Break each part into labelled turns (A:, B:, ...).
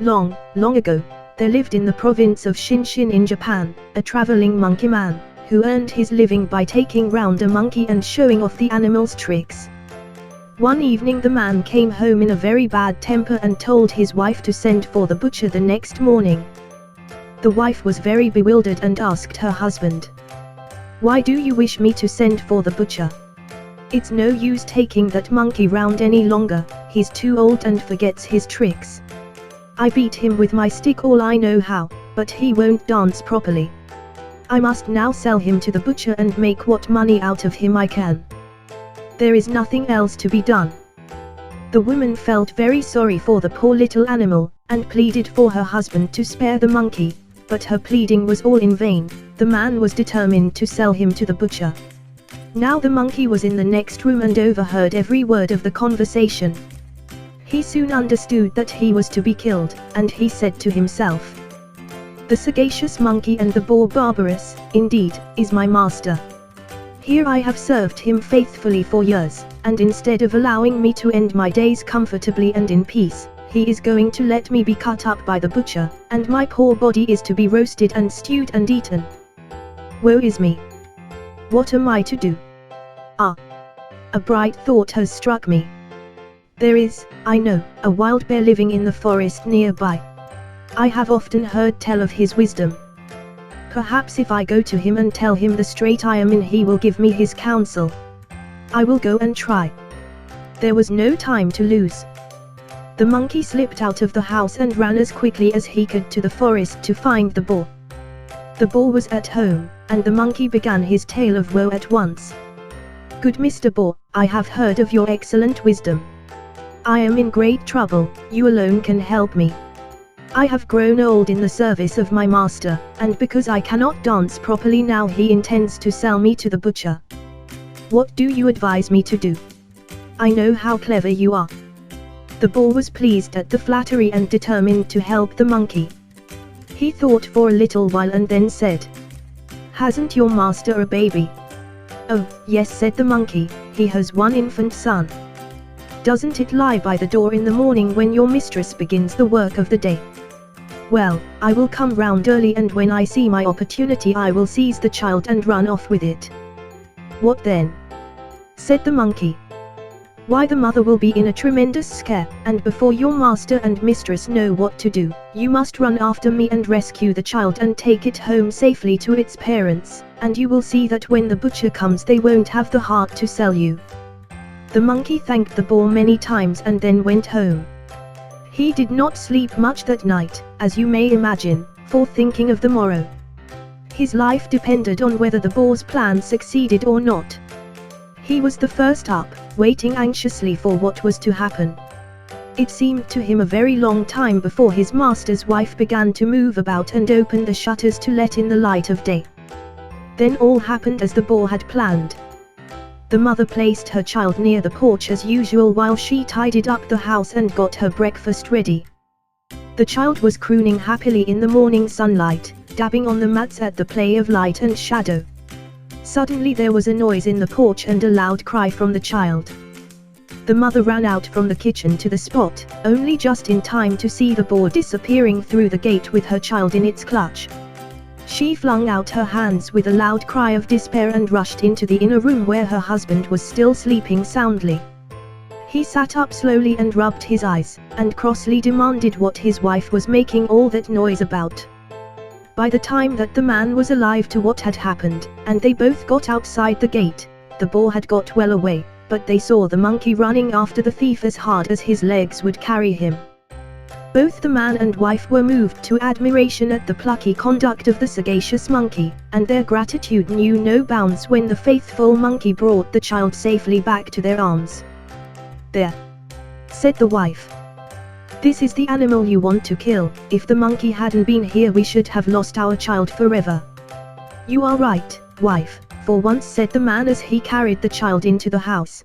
A: Long, long ago, there lived in the province of Shinhin in Japan, a traveling monkey man, who earned his living by taking round a monkey and showing off the animal's tricks. One evening the man came home in a very bad temper and told his wife to send for the butcher the next morning. The wife was very bewildered and asked her husband, "Why do you wish me to send for the butcher? It's no use taking that monkey round any longer, he's too old and forgets his tricks. I beat him with my stick all I know how, but he won't dance properly. I must now sell him to the butcher and make what money out of him I can. There is nothing else to be done." The woman felt very sorry for the poor little animal, and pleaded for her husband to spare the monkey, but her pleading was all in vain. The man was determined to sell him to the butcher. Now the monkey was in the next room and overheard every word of the conversation. He soon understood that he was to be killed, and he said to himself, "The sagacious monkey and the boar barbarous, indeed, is my master. Here I have served him faithfully for years, and instead of allowing me to end my days comfortably and in peace, he is going to let me be cut up by the butcher, and my poor body is to be roasted and stewed and eaten. Woe is me! What am I to do? Ah! A bright thought has struck me. There is, I know, a wild bear living in the forest nearby. I have often heard tell of his wisdom. Perhaps if I go to him and tell him the strait I am in, he will give me his counsel. I will go and try." There was no time to lose. The monkey slipped out of the house and ran as quickly as he could to the forest to find the boar. The boar was at home, and the monkey began his tale of woe at once. "Good Mr. Boar, I have heard of your excellent wisdom. I am in great trouble, you alone can help me. I have grown old in the service of my master, and because I cannot dance properly now he intends to sell me to the butcher. What do you advise me to do? I know how clever you are." The boar was pleased at the flattery and determined to help the monkey. He thought for a little while and then said, "Hasn't your master a baby?" "Oh, yes," said the monkey, "he has one infant son." "Doesn't it lie by the door in the morning when your mistress begins the work of the day?" "Well, I will come round early, and when I see my opportunity I will seize the child and run off with it." "What then?" said the monkey. "Why, the mother will be in a tremendous scare, and before your master and mistress know what to do, you must run after me and rescue the child and take it home safely to its parents, and you will see that when the butcher comes they won't have the heart to sell you." The monkey thanked the boar many times and then went home. He did not sleep much that night, as you may imagine, for thinking of the morrow. His life depended on whether the boar's plan succeeded or not. He was the first up, waiting anxiously for what was to happen. It seemed to him a very long time before his master's wife began to move about and open the shutters to let in the light of day. Then all happened as the boar had planned. The mother placed her child near the porch as usual while she tidied up the house and got her breakfast ready. The child was crooning happily in the morning sunlight, dabbing on the mats at the play of light and shadow. Suddenly there was a noise in the porch and a loud cry from the child. The mother ran out from the kitchen to the spot, only just in time to see the boar disappearing through the gate with her child in its clutch. She flung out her hands with a loud cry of despair and rushed into the inner room where her husband was still sleeping soundly. He sat up slowly and rubbed his eyes, and crossly demanded what his wife was making all that noise about. By the time that the man was alive to what had happened, and they both got outside the gate, the boar had got well away, but they saw the monkey running after the thief as hard as his legs would carry him. Both the man and wife were moved to admiration at the plucky conduct of the sagacious monkey, and their gratitude knew no bounds when the faithful monkey brought the child safely back to their arms. "There," said the wife. "This is the animal you want to kill. If the monkey hadn't been here we should have lost our child forever." "You are right, wife, for once," said the man as he carried the child into the house.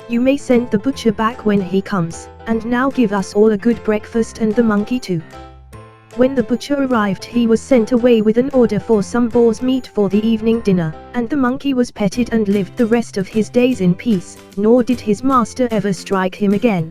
A: "You may send the butcher back when he comes, and now give us all a good breakfast and the monkey too." When the butcher arrived he was sent away with an order for some boar's meat for the evening dinner, and the monkey was petted and lived the rest of his days in peace, nor did his master ever strike him again.